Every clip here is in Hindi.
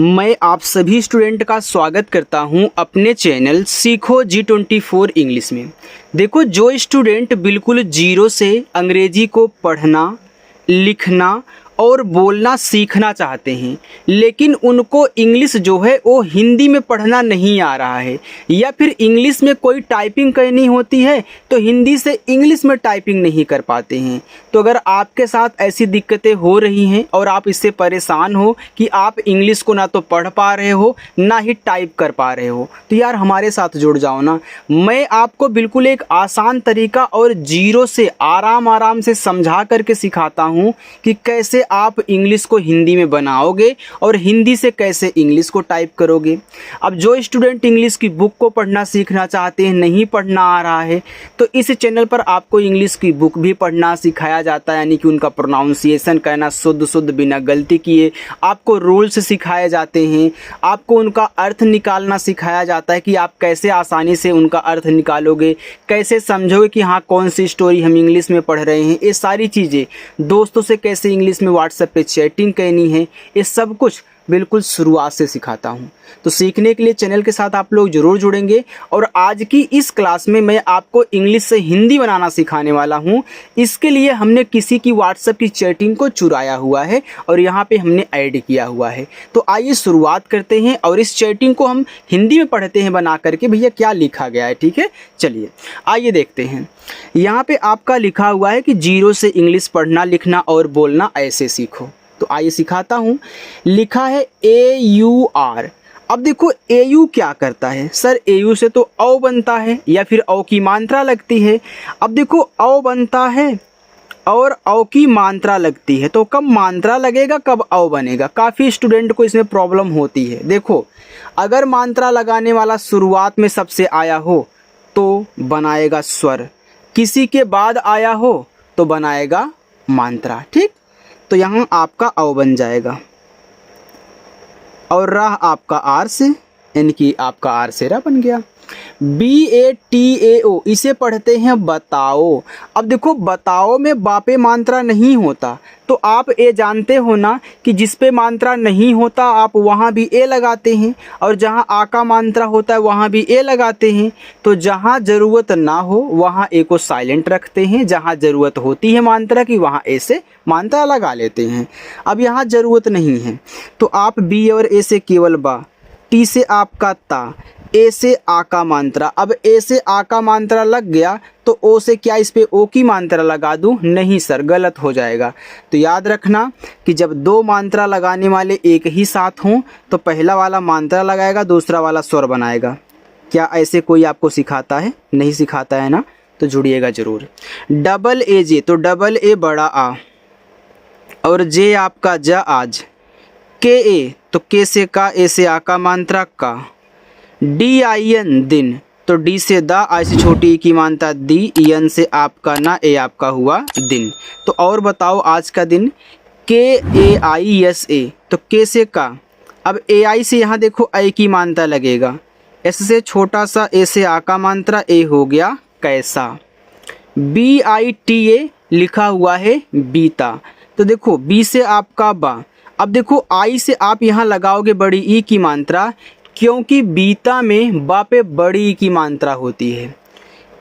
मैं आप सभी स्टूडेंट का स्वागत करता हूं अपने चैनल सीखो G24 इंग्लिश में। देखो, जो स्टूडेंट बिल्कुल जीरो से अंग्रेजी को पढ़ना, लिखना और बोलना सीखना चाहते हैं, लेकिन उनको इंग्लिश जो है वो हिंदी में पढ़ना नहीं आ रहा है, या फिर इंग्लिश में कोई टाइपिंग करनी होती है तो हिंदी से इंग्लिश में टाइपिंग नहीं कर पाते हैं। तो अगर आपके साथ ऐसी दिक्कतें हो रही हैं और आप इससे परेशान हो कि आप इंग्लिश को ना तो पढ़ पा रहे हो ना ही टाइप कर पा रहे हो, तो यार हमारे साथ जुड़ जाओ ना। मैं आपको बिल्कुल एक आसान तरीका और जीरो से आराम से समझा करके सिखाता हूँ कि कैसे आप इंग्लिश को हिंदी में बनाओगे और हिंदी से कैसे इंग्लिश को टाइप करोगे। अब जो स्टूडेंट इंग्लिश की बुक को पढ़ना सीखना चाहते हैं, नहीं पढ़ना आ रहा है, तो इस चैनल पर आपको इंग्लिश की बुक भी पढ़ना सिखाया जाता है, यानी कि उनका प्रोनाउंसिएशन करना शुद्ध बिना गलती किए। आपको रूल्स सिखाए जाते हैं, आपको उनका अर्थ निकालना सिखाया जाता है कि आप कैसे आसानी से उनका अर्थ निकालोगे, कैसे समझोगे कि हाँ कौन सी स्टोरी हम इंग्लिश में पढ़ रहे हैं। ये सारी चीज़ें, दोस्तों से कैसे इंग्लिश में व्हाट्सएप पे चैटिंग करनी है, ये सब कुछ बिल्कुल शुरुआत से सिखाता हूँ। तो सीखने के लिए चैनल के साथ आप लोग ज़रूर जुड़ेंगे। और आज की इस क्लास में मैं आपको इंग्लिश से हिंदी बनाना सिखाने वाला हूँ। इसके लिए हमने किसी की व्हाट्सएप की चैटिंग को चुराया हुआ है और यहाँ पे हमने ऐड किया हुआ है। तो आइए शुरुआत करते हैं और इस चैटिंग को हम हिंदी में पढ़ते हैं बना करके, भैया क्या लिखा गया है। ठीक है, चलिए आइए देखते हैं। यहाँ पे आपका लिखा हुआ है कि जीरो से इंग्लिश पढ़ना, लिखना और बोलना ऐसे सीखो। तो आइए सिखाता हूँ। लिखा है AUR। अब देखो AU क्या करता है सर, AU से तो औ बनता है या फिर औ की मात्रा लगती है। अब देखो औ बनता है और औ की मात्रा लगती है, तो कब मात्रा लगेगा कब औ बनेगा। काफ़ी स्टूडेंट को इसमें प्रॉब्लम होती है। देखो, अगर मात्रा लगाने वाला शुरुआत में सबसे आया हो तो बनाएगा स्वर, किसी के बाद आया हो तो बनाएगा मात्रा। ठीक, तो यहाँ आपका औ बन जाएगा और राह आपका आर से, यानी कि आपका आर से रा बन गया। BATAO इसे पढ़ते हैं बताओ। अब देखो, बताओ में बापे मात्रा नहीं होता, तो आप ए जानते हो ना कि जिस पे मात्रा नहीं होता आप वहाँ भी ए लगाते हैं, और जहाँ आ का मात्रा होता है वहाँ भी ए लगाते हैं। तो जहाँ ज़रूरत ना हो वहाँ ए को साइलेंट रखते हैं, जहाँ ज़रूरत होती है मात्रा की वहाँ ए से मात्रा लगा लेते हैं। अब यहाँ ज़रूरत नहीं है तो आप बी और ए से केवल बा, टी से आपका ता, ए से आ का मात्रा। अब ए से आ का मात्रा लग गया तो ओ से क्या इस पे ओ की मात्रा लगा दूं? नहीं सर, गलत हो जाएगा। तो याद रखना कि जब दो मात्रा लगाने वाले एक ही साथ हों तो पहला वाला मात्रा लगाएगा, दूसरा वाला स्वर बनाएगा। क्या ऐसे कोई आपको सिखाता है? नहीं सिखाता है ना, तो जुड़िएगा ज़रूर। डबल ए जे, तो डबल ए बड़ा आ और जे आपका जा आज। के ए, तो के से का, ए से आ का मात्रा का। DIN दिन, तो डी से दा, आई से छोटी की मात्रा दी, यन से आपका ना, ए आपका हुआ दिन। तो और बताओ आज का दिन। KAISA, तो के से का। अब AI से यहाँ देखो ए की मात्रा लगेगा, एस से छोटा सा, ए से आ का मात्रा, ए हो गया कैसा। BITA लिखा हुआ है बीता, तो देखो बी से आपका बा। अब देखो आई से आप यहाँ लगाओगे बड़ी ई की मात्रा, क्योंकि बीता में बा पे बड़ी ई की मात्रा होती है,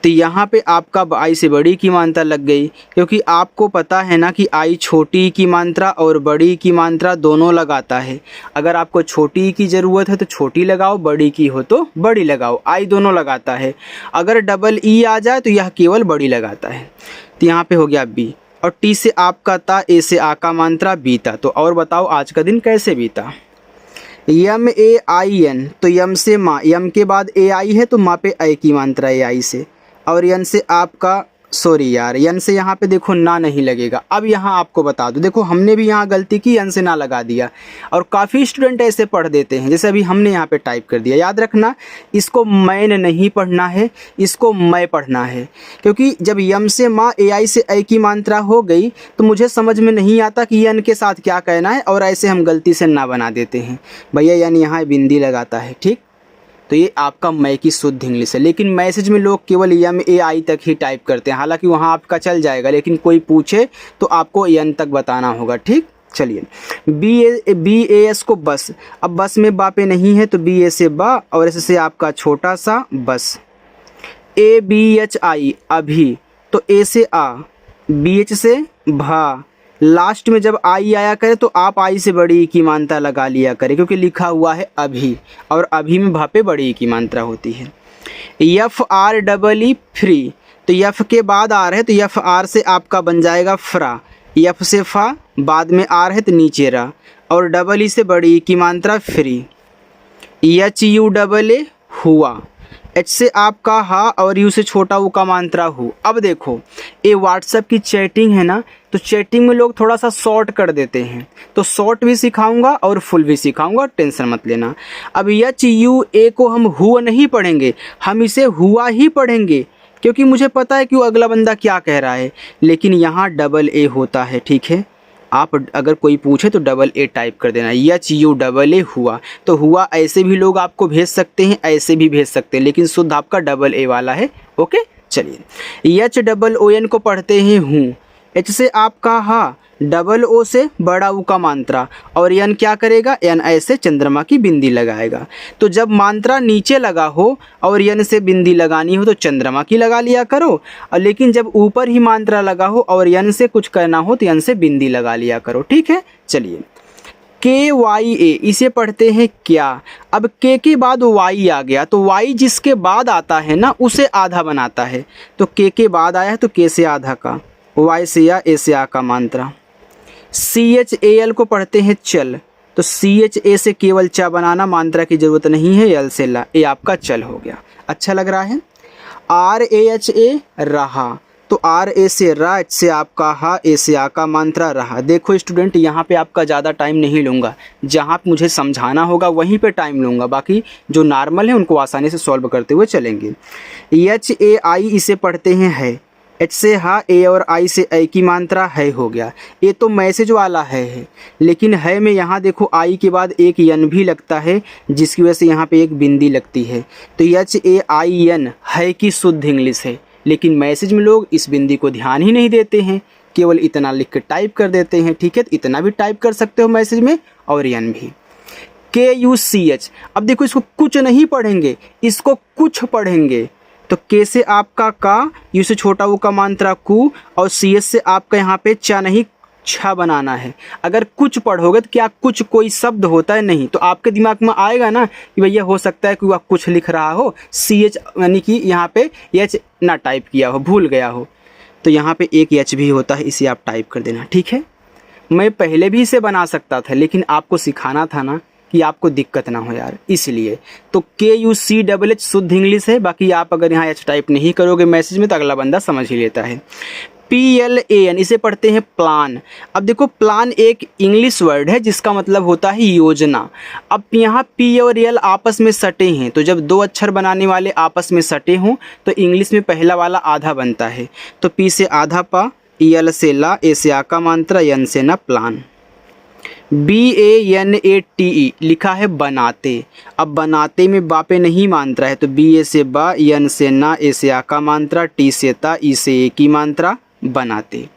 तो यहाँ पे आपका आई से बड़ी की मात्रा लग गई। क्योंकि आपको पता है ना कि आई छोटी की मात्रा और बड़ी की मात्रा दोनों लगाता है। अगर आपको छोटी की ज़रूरत है तो छोटी लगाओ, बड़ी की हो तो बड़ी लगाओ, आई दोनों लगाता है। अगर डबल ई आ जाए तो यह केवल बड़ी लगाता है। तो यहाँ पे हो गया बी, और टी से आपका ता, ए से आ का मात्रा बीता। तो और बताओ आज का दिन कैसे बीता। MAIN, तो यम से माँ, यम के बाद AI है तो माँ पे ए की मात्रा AI से, और यन से आपका, सॉरी यार, यन से यहाँ पे देखो ना नहीं लगेगा। अब यहाँ आपको बता दूँ, देखो हमने भी यहाँ गलती की, यन से ना लगा दिया, और काफ़ी स्टूडेंट ऐसे पढ़ देते हैं। जैसे अभी हमने यहाँ पे टाइप कर दिया। याद रखना, इसको मैन नहीं पढ़ना है, इसको मैं पढ़ना है। क्योंकि जब यम से माँ, AI से ए की मात्रा हो गई तो मुझे समझ में नहीं आता कि यन के साथ क्या कहना है, और ऐसे हम गलती से ना बना देते हैं। भैया यन यहाँ बिंदी लगाता है। ठीक, तो ये आपका मैं की शुद्ध इंग्लिश है। लेकिन मैसेज में लोग केवल MAI तक ही टाइप करते हैं, हालांकि वहाँ आपका चल जाएगा, लेकिन कोई पूछे तो आपको एन तक बताना होगा। ठीक, चलिए, BAS को बस, अब बस में बा पे नहीं है तो BA से बा और ऐसे से आपका छोटा सा बस। ABHI अभी, तो A से आ, BH से भा, लास्ट में जब आई आया करे तो आप आई से बड़ी की मात्रा लगा लिया करें क्योंकि लिखा हुआ है अभी, और अभी में भा पे बड़ी की मात्रा होती है। FREE फ्री, तो F के बाद आर है तो FR से आपका बन जाएगा फ्रा, F से फा, बाद में आर है तो नीचे रा, और डबल ई से बड़ी की मात्रा फ्री। HUAA हुआ, H से आपका हा और U से छोटा U का मात्रा हु। अब देखो ये व्हाट्सएप की चैटिंग है ना, तो चैटिंग में लोग थोड़ा सा शॉर्ट कर देते हैं, तो शॉर्ट भी सिखाऊंगा और फुल भी सिखाऊंगा, टेंशन मत लेना। अब HUA को हम हुआ नहीं पढ़ेंगे, हम इसे हुआ ही पढ़ेंगे क्योंकि मुझे पता है कि वो अगला बंदा क्या कह रहा है, लेकिन यहाँ डबल ए होता है, ठीक है। आप अगर कोई पूछे तो डबल ए टाइप कर देना, HUAA हुआ। तो हुआ ऐसे भी लोग आपको भेज सकते हैं, ऐसे भी भेज सकते हैं, लेकिन शुद्ध आपका डबल ए वाला है, ओके। चलिए, HOON को पढ़ते हैं हूँ, H से आपका हा, डबल ओ से बड़ा ऊ का मात्रा, और N क्या करेगा, N ऐसे चंद्रमा की बिंदी लगाएगा। तो जब मात्रा नीचे लगा हो और N से बिंदी लगानी हो तो चंद्रमा की लगा लिया करो, और लेकिन जब ऊपर ही मात्रा लगा हो और N से कुछ करना हो तो N से बिंदी लगा लिया करो, ठीक है। चलिए, KYA इसे पढ़ते हैं क्या। अब K के बाद Y आ गया तो Y जिसके बाद आता है ना उसे आधा बनाता है, तो K के बाद आया है तो K से आधा का, Y से या A से आ का मात्रा। CHAL को पढ़ते हैं चल, तो CHA से केवल चा बनाना, मात्रा की जरूरत नहीं है, L से ला, ये आपका चल हो गया। अच्छा लग रहा है। RAHA रहा, तो RA से रा, H से आपका हा, A से आ का मात्रा रहा। देखो स्टूडेंट, यहाँ पे आपका ज़्यादा टाइम नहीं लूँगा, जहाँ पे मुझे समझाना होगा वहीं पे टाइम लूँगा, बाकी जो नॉर्मल है उनको आसानी से सॉल्व करते हुए चलेंगे। HAI इसे पढ़ते हैं है, H से हा, A और I से ऐ की मात्रा है हो गया। ये तो मैसेज वाला है, लेकिन है में यहाँ देखो I के बाद एक N भी लगता है, जिसकी वजह से यहाँ पे एक बिंदी लगती है, तो HAIN है की शुद्ध इंग्लिश है, लेकिन मैसेज में लोग इस बिंदी को ध्यान ही नहीं देते हैं, केवल इतना लिख के टाइप कर देते हैं, ठीक है। तो इतना भी टाइप कर सकते हो मैसेज में, और N भी। KUCH, अब देखो इसको कुछ नहीं पढ़ेंगे, इसको कुछ पढ़ेंगे, तो K से आपका का, U से छोटा U का मात्रा कु, और CS से आपका यहाँ पे चा नहीं छा बनाना है। अगर कुछ पढ़ोगे तो क्या कुछ कोई शब्द होता है, नहीं, तो आपके दिमाग में आएगा ना कि भैया हो सकता है कि वह कुछ लिख रहा हो, CH यानी कि यहाँ पे H ना टाइप किया हो, भूल गया हो, तो यहाँ पे एक H भी होता है, इसे आप टाइप कर देना, ठीक है। मैं पहले भी इसे बना सकता था, लेकिन आपको सिखाना था ना कि आपको दिक्कत ना हो यार, इसलिए। तो KUCHH शुद्ध इंग्लिश है, बाकी आप अगर यहाँ H टाइप नहीं करोगे मैसेज में तो अगला बंदा समझ ही लेता है। PLAN इसे पढ़ते हैं प्लान। अब देखो प्लान एक इंग्लिश वर्ड है जिसका मतलब होता है योजना। अब यहाँ P और L आपस में सटे हैं, तो जब दो अक्षर बनाने वाले आपस में सटे हों तो इंग्लिश में पहला वाला आधा बनता है, तो P से आधा पा, L से ला, A से आ का मात्रा, N से ना प्लान। BANATE लिखा है बनाते। अब बनाते में बा पे नहीं मात्रा है, तो BA से बा, N से ना, A से आ का मात्रा, T से ता, E से ए की मात्रा, बनाते।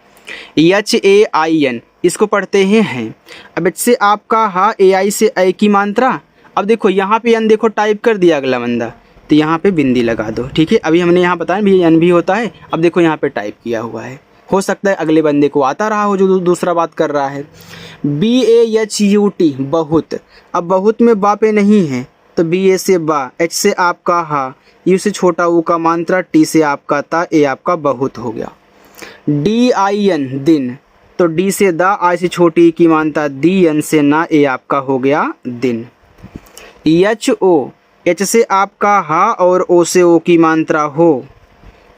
HAIN इसको पढ़ते हैं। अब H से आपका हा, AI से ऐ की मात्रा। अब देखो यहाँ पे N देखो टाइप कर दिया अगला बंदा, तो यहाँ पे बिंदी लगा दो, ठीक है। अभी हमने यहाँ बताया भी N भी होता है, अब देखो यहाँ पे टाइप किया हुआ है, हो सकता है अगले बंदे को आता रहा हो जो दूसरा बात कर रहा है। BAHUT बहुत। अब बहुत में बा पे नहीं है, तो BA से बा, H से आपका हा, U से छोटा U का मात्रा, T से आपका ता, A आपका बहुत हो गया। DIN दिन, तो D से दा, I से छोटी की मात्रा दी, N से ना, A आपका हो गया दिन। HO H से आपका हा और O से O की मात्रा हो।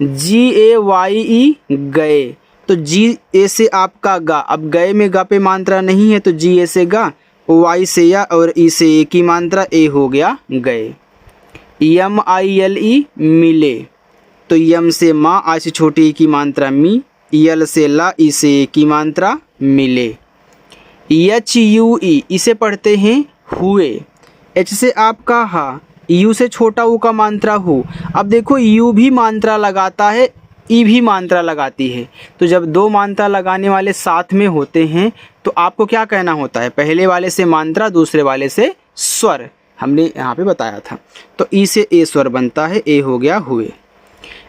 GAYE गए, तो GA से आपका गा। अब गए में गा पे मात्रा नहीं है, तो GA से गा, Y से या और E से ए की मात्रा, A हो गया गए। MILE मिले, तो M से माँ, I से छोटी की मात्रा मी, L से ला, E से ए की मात्रा मिले। HUE इसे पढ़ते हैं हुए। H से आपका हा, U से छोटा U का मात्रा हु। अब देखो U भी मात्रा लगाता है ई भी मात्रा लगाती है। तो जब दो मात्रा लगाने वाले साथ में होते हैं तो आपको क्या कहना होता है, पहले वाले से मात्रा, दूसरे वाले से स्वर, हमने यहाँ पे बताया था। तो ई से ए स्वर बनता है, ए हो गया हुए।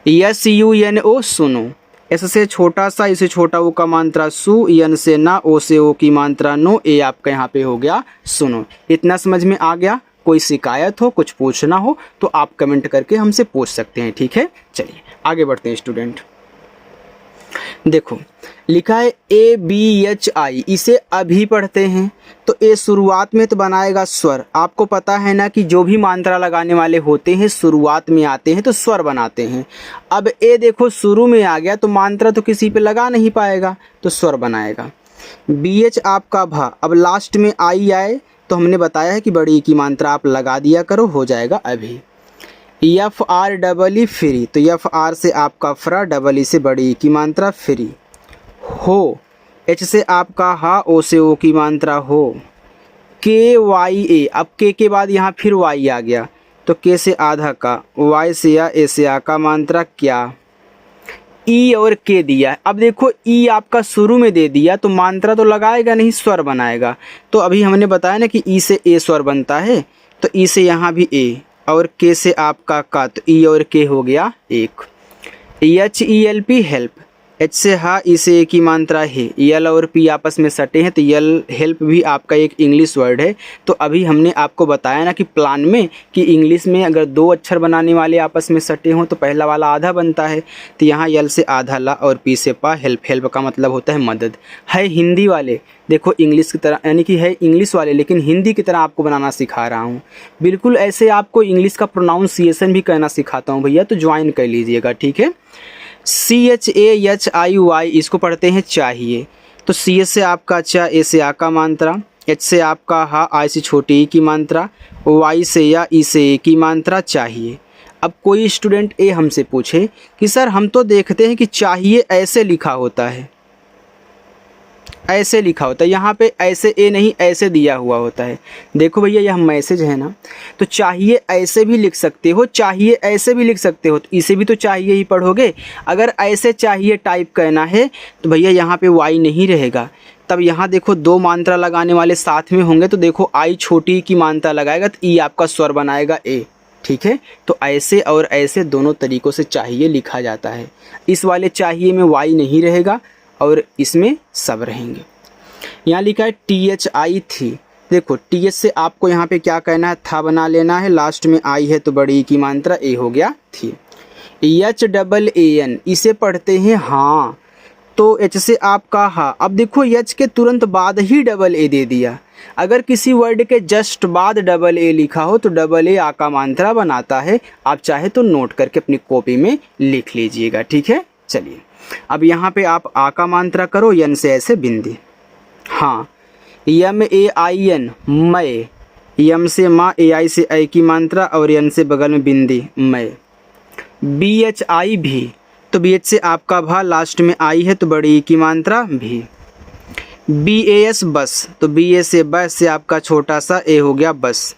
यस यू एन ओ सुनो, एस से छोटा सा, इसे छोटा ओ का मात्रा सु, यन से ना, ओ से ओ की मात्रा नो, ए आपका यहाँ पे हो गया सुनो। इतना समझ में आ गया? कोई शिकायत हो, कुछ पूछना हो तो आप कमेंट करके हमसे पूछ सकते हैं, ठीक है। चलिए आगे बढ़ते हैं स्टूडेंट। देखो लिखा है ए बी एच आई, इसे अभी पढ़ते हैं। तो ए शुरुआत में तो बनाएगा स्वर, आपको पता है ना कि जो भी मात्रा लगाने वाले होते हैं शुरुआत में आते हैं तो स्वर बनाते हैं। अब ए देखो शुरू में आ गया तो मात्रा तो किसी पे लगा नहीं पाएगा तो स्वर बनाएगा। बी एच आपका भा, अब लास्ट में आई आए तो हमने बताया है कि बड़ी ई की मात्रा आप लगा दिया करो, हो जाएगा अभी। F R double E free, तो एफ आर से आपका फ्रा, डबल ई से बड़ी ई की मात्रा फ्री। हो, एच से आपका हा, ओ से ओ की मात्रा हो। के वाई ए, अब के बाद यहाँ फिर वाई आ गया तो के से आधा का, वाई से या, ए से आ का मात्रा क्या, ई और के दिया है। अब देखो ई आपका शुरू में दे दिया तो मात्रा तो लगाएगा नहीं, स्वर बनाएगा। तो अभी हमने बताया ना कि ई से ए स्वर बनता है, तो ई से यहाँ भी ए और के से आपका का, तो ई और के हो गया एक। H E L P help, H से हा, ई से ए की मात्रा है, एल और पी आपस में सटे हैं तो एल हेल्प भी आपका एक इंग्लिश वर्ड है। तो अभी हमने आपको बताया ना कि प्लान में कि इंग्लिश में अगर दो अक्षर बनाने वाले आपस में सटे हों तो पहला वाला आधा बनता है। तो यहाँ एल से आधा ला और पी से पा, हेल्प, हेल्प का मतलब होता है मदद। है हिंदी वाले, देखो इंग्लिश की तरह, यानी कि है इंग्लिश वाले लेकिन हिंदी की तरह आपको बनाना सिखा रहा हूँ। बिल्कुल ऐसे आपको इंग्लिश का प्रोनाउंसिएशन भी कहना सिखाता हूँ भैया, तो ज्वाइन कर लीजिएगा, ठीक है। C H A H I Y, इसको पढ़ते हैं चाहिए। तो सी एच से आपका चा, ए से आ का मात्रा, एच से आपका हा, आई से छोटी ई की मात्रा, वाई से या, ई से ए की मात्रा चाहिए। अब कोई स्टूडेंट ए हमसे पूछे कि सर हम तो देखते हैं कि चाहिए ऐसे लिखा होता है, ऐसे लिखा होता है, यहाँ पे ऐसे ए नहीं ऐसे दिया हुआ होता है। देखो भैया यह मैसेज है ना, तो चाहिए ऐसे भी लिख सकते हो, चाहिए ऐसे भी लिख सकते हो, तो इसे भी तो चाहिए ही पढ़ोगे। अगर ऐसे चाहिए टाइप करना है तो भैया यहाँ पे वाई नहीं रहेगा। तब यहाँ देखो दो मात्रा लगाने वाले साथ में होंगे तो देखो आई छोटी की मात्रा लगाएगा तो ई आपका स्वर बनाएगा ए, ठीक है। तो ऐसे और ऐसे दोनों तरीक़ों से चाहिए लिखा जाता है। इस वाले चाहिए में वाई नहीं रहेगा और इसमें सब रहेंगे। यहाँ लिखा है टी एच आई थी, देखो टी एच से आपको यहाँ पे क्या कहना है, था बना लेना है, लास्ट में आई है तो बड़ी की मात्रा ए हो गया थी। एच डबल ए एन, इसे पढ़ते हैं हाँ, तो एच से आपका हा। अब देखो एच के तुरंत बाद ही डबल ए दे दिया। अगर किसी वर्ड के जस्ट बाद डबल ए लिखा हो तो डबल ए आ का मात्रा बनाता है। आप चाहे तो नोट करके अपनी कॉपी में लिख लीजिएगा, ठीक है। चलिए अब यहाँ पे आप आ का मात्रा करो, यन से ऐसे बिंदी, हाँ, यम ए आई एन मय, यम से माँ, ए आई से आई की मात्रा और यन से बगल में बिंदी मय। बी एच आई भी, तो बी एच से आपका भा, लास्ट में आई है तो बड़ी की मात्रा भी। बी ए एस बस, तो बी ए से बस से आपका छोटा सा ए हो गया बस।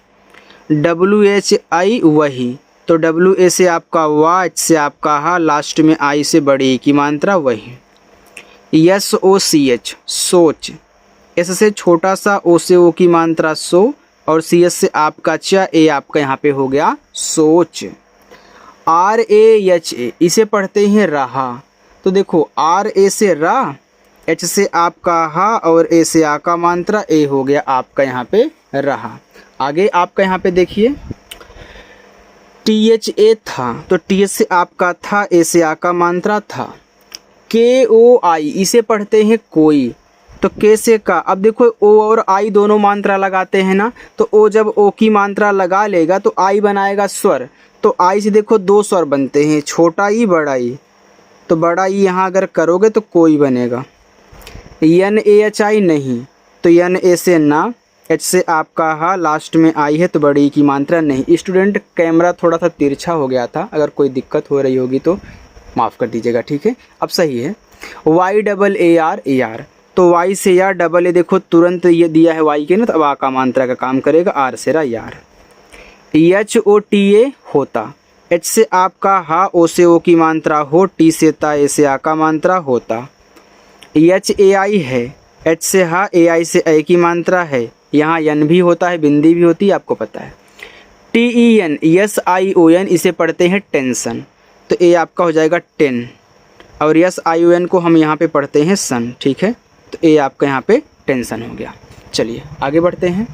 डब्ल्यू एच आई वही, तो डब्ल्यू ए से आपका वाह, एच से आपका हा, लास्ट में आई से बड़ी की मात्रा वही। एस ओ सी एच सोच, एस से छोटा सा, ओ से ओ की मात्रा सो और सी एस से आपका चा, ए आपका यहाँ पे हो गया सोच। आर ए एच ए, इसे पढ़ते हैं रहा, तो देखो आर ए से रा, एच से आपका हा और ए से आ का मात्रा, ए हो गया आपका यहाँ पे रहा। आगे आपका यहाँ पे देखिए टी एच ए था, तो टी एच से आपका था, ए से आ का मात्रा था। के ओ आई, इसे पढ़ते हैं कोई, तो के से का, अब देखो ओ और आई दोनों मात्रा लगाते हैं ना, तो ओ जब ओ की मात्रा लगा लेगा तो आई बनाएगा स्वर। तो आई से देखो दो स्वर बनते हैं, छोटा ई बड़ा ई, तो बड़ा ई यहाँ अगर करोगे तो कोई बनेगा। एन ए एच आई नहीं, तो एन ए से ना, एच से आपका हा, लास्ट में आई है तो बड़ी की मात्रा नहीं। स्टूडेंट कैमरा थोड़ा सा तिरछा हो गया था, अगर कोई दिक्कत हो रही होगी तो माफ़ कर दीजिएगा, ठीक है। अब सही है। वाई डबल ए आर, तो वाई से यार, डबल ए देखो तुरंत ये दिया है वाई के ना, तो अब आ का मात्रा का काम करेगा, आर से रा यार। एच ओ टी ए होता, एच से आपका हा, ओ से ओ की मात्रा हो, टी से ता, ए से आ का मात्रा होता। एच ए आई है, एच से हा, ए आई से ए की मात्रा है, यहाँ यन भी होता है, बिंदी भी होती है, आपको पता है। T E N, S I O N, इसे पढ़ते हैं टेंशन, तो ए आपका हो जाएगा टेन, और यस आई ओ एन को हम यहाँ पे पढ़ते हैं सन, ठीक है, तो ए आपका यहाँ पे टेंशन हो गया। चलिए आगे बढ़ते हैं।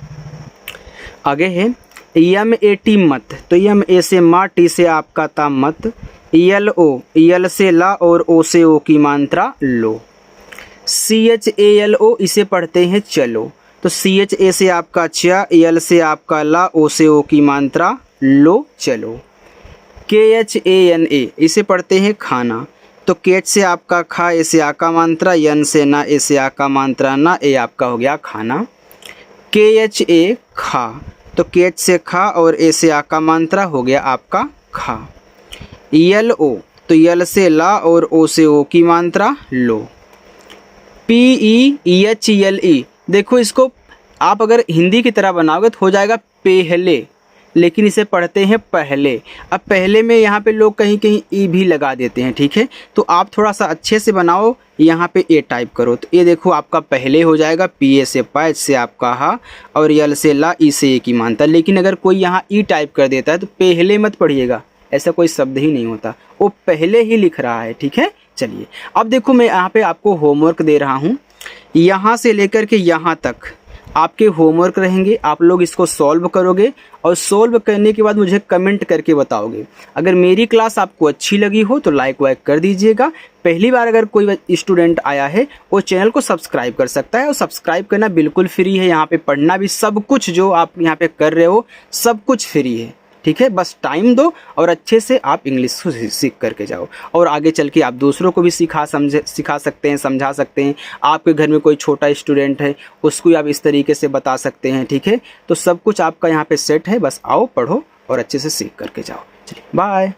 आगे है यम ए टी मत, तो यम ए से मा, टी से आपका ता मत, यल ओ, यल से ला और ओ से ओ की मात्रा लो। सी एच ए एल ओ, इसे पढ़ते हैं चलो, तो सी एच ए से आपका चा, यल से आपका ला, ओ से ओ की मात्रा लो चलो। के एच ए एन ए, इसे पढ़ते हैं खाना, तो केच से आपका खा, ए से आ का मात्रा, यन से ना, ए से आ का मात्रा ना, ए आपका हो गया खाना। के एच ए खा, तो केच से खा और ए से आ का मात्रा हो गया आपका खा। यल ओ, तो यल से ला और ओ से ओ की मात्रा लो। P E H L E, देखो इसको आप अगर हिंदी की तरह बनाओगे तो हो जाएगा पहले, लेकिन इसे पढ़ते हैं पहले। अब पहले में यहाँ पे लोग कहीं कहीं ई भी लगा देते हैं, ठीक है, तो आप थोड़ा सा अच्छे से बनाओ, यहाँ पे ए टाइप करो, तो ये देखो आपका पहले हो जाएगा, पी ए से पा, एच से आपका हा, और यल से ला, ई से ए की मात्रा। लेकिन अगर कोई यहाँ ई टाइप कर देता है तो पहले मत पढ़िएगा, ऐसा कोई शब्द ही नहीं होता, वो पहले ही लिख रहा है, ठीक है। चलिए अब देखो मैं यहाँ पे आपको होमवर्क दे रहा हूँ, यहाँ से लेकर के यहाँ तक आपके होमवर्क रहेंगे, आप लोग इसको सॉल्व करोगे और सॉल्व करने के बाद मुझे कमेंट करके बताओगे। अगर मेरी क्लास आपको अच्छी लगी हो तो लाइक वाइक कर दीजिएगा। पहली बार अगर कोई स्टूडेंट आया है वो चैनल को सब्सक्राइब कर सकता है, और सब्सक्राइब करना बिल्कुल फ्री है, यहाँ पे पढ़ना भी, सब कुछ जो आप यहाँ पे कर रहे हो सब कुछ फ्री है, ठीक है। बस टाइम दो और अच्छे से आप इंग्लिश को सीख करके जाओ, और आगे चल के आप दूसरों को भी सिखा सकते हैं, समझा सकते हैं। आपके घर में कोई छोटा स्टूडेंट है उसको आप इस तरीके से बता सकते हैं, ठीक है। तो सब कुछ आपका यहाँ पे सेट है, बस आओ पढ़ो और अच्छे से सीख करके जाओ। चलिए बाय।